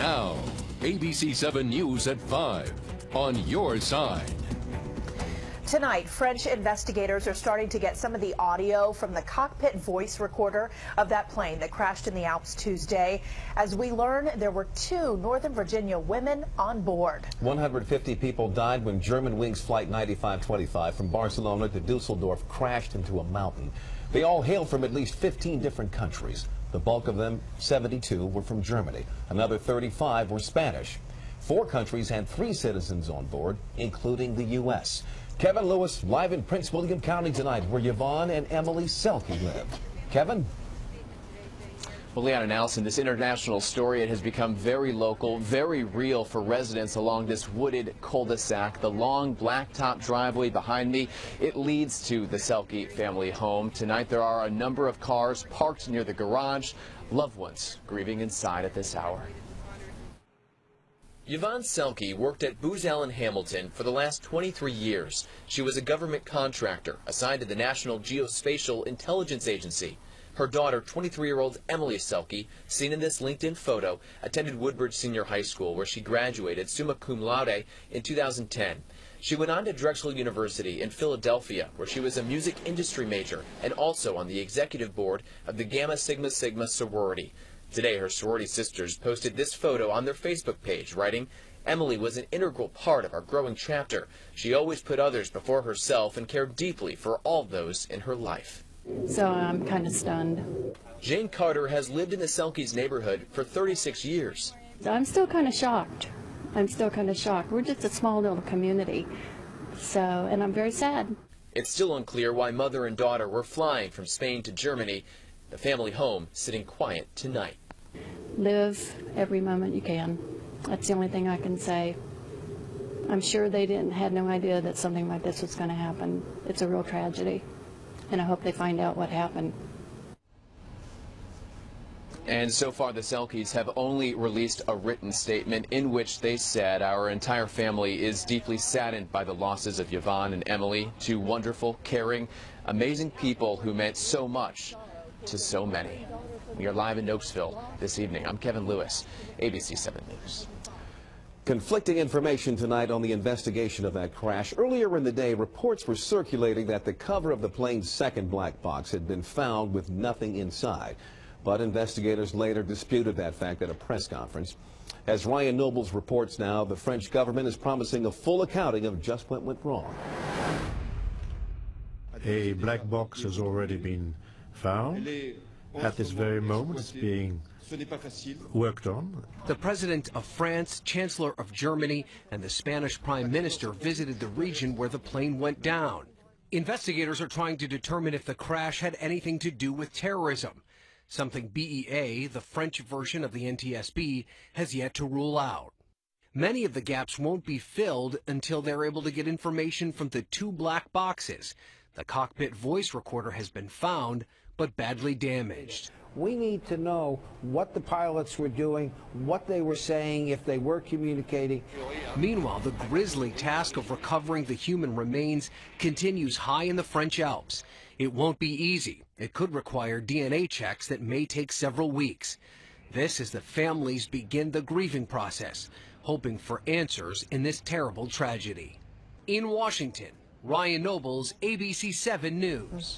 Now, ABC 7 News at 5 on your side. Tonight, French investigators are starting to get some of the audio from the cockpit voice recorder of that plane that crashed in the Alps Tuesday. As we learn, there were 2 Northern Virginia women on board. 150 people died when Germanwings Flight 9525 from Barcelona to Dusseldorf crashed into a mountain. They all hailed from at least 15 different countries. The bulk of them, 72, were from Germany. Another 35 were Spanish. 4 countries had 3 citizens on board, including the U.S. Kevin Lewis live in Prince William County tonight, where Yvonne and Emily Selke live. Kevin? Well, Leon and Allison, this international story, it has become very local, very real for residents along this wooded cul-de-sac. The long blacktop driveway behind me, it leads to the Selke family home. Tonight there are a number of cars parked near the garage, loved ones grieving inside at this hour. Yvonne Selke worked at Booz Allen Hamilton for the last 23 years. She was a government contractor assigned to the National Geospatial Intelligence Agency. Her daughter, 23-year-old Emily Selke, seen in this LinkedIn photo, attended Woodbridge Senior High School, where she graduated summa cum laude in 2010. She went on to Drexel University in Philadelphia, where she was a music industry major and also on the executive board of the Gamma Sigma Sigma sorority. Today, her sorority sisters posted this photo on their Facebook page, writing, "Emily was an integral part of our growing chapter. She always put others before herself and cared deeply for all those in her life." So I'm kind of stunned. Jane Carter has lived in the Selke's neighborhood for 36 years. So I'm still kind of shocked. We're just a small little community. And I'm very sad. It's still unclear why mother and daughter were flying from Spain to Germany. The family home sitting quiet tonight. Live every moment you can. That's the only thing I can say. I'm sure they had no idea that something like this was going to happen. It's a real tragedy, and I hope they find out what happened. And so far, the Selkes have only released a written statement in which they said, "Our entire family is deeply saddened by the losses of Yvonne and Emily, 2 wonderful, caring, amazing people who meant so much to so many." We are live in Nokesville this evening. I'm Kevin Lewis, ABC 7 News. Conflicting information tonight on the investigation of that crash. Earlier in the day, reports were circulating that the cover of the plane's second black box had been found with nothing inside. But investigators later disputed that fact at a press conference. As Ryan Nobles reports now, the French government is promising a full accounting of just what went wrong. A black box has already been found. At this very moment, it's being worked on. The President of France, Chancellor of Germany, and the Spanish Prime Minister visited the region where the plane went down. Investigators are trying to determine if the crash had anything to do with terrorism, something BEA, the French version of the NTSB, has yet to rule out. Many of the gaps won't be filled until they're able to get information from the 2 black boxes. The cockpit voice recorder has been found, but badly damaged. We need to know what the pilots were doing, what they were saying, if they were communicating. Meanwhile, the grisly task of recovering the human remains continues high in the French Alps. It won't be easy. It could require DNA checks that may take several weeks. This as the families begin the grieving process, hoping for answers in this terrible tragedy. In Washington, Ryan Nobles, ABC 7 News.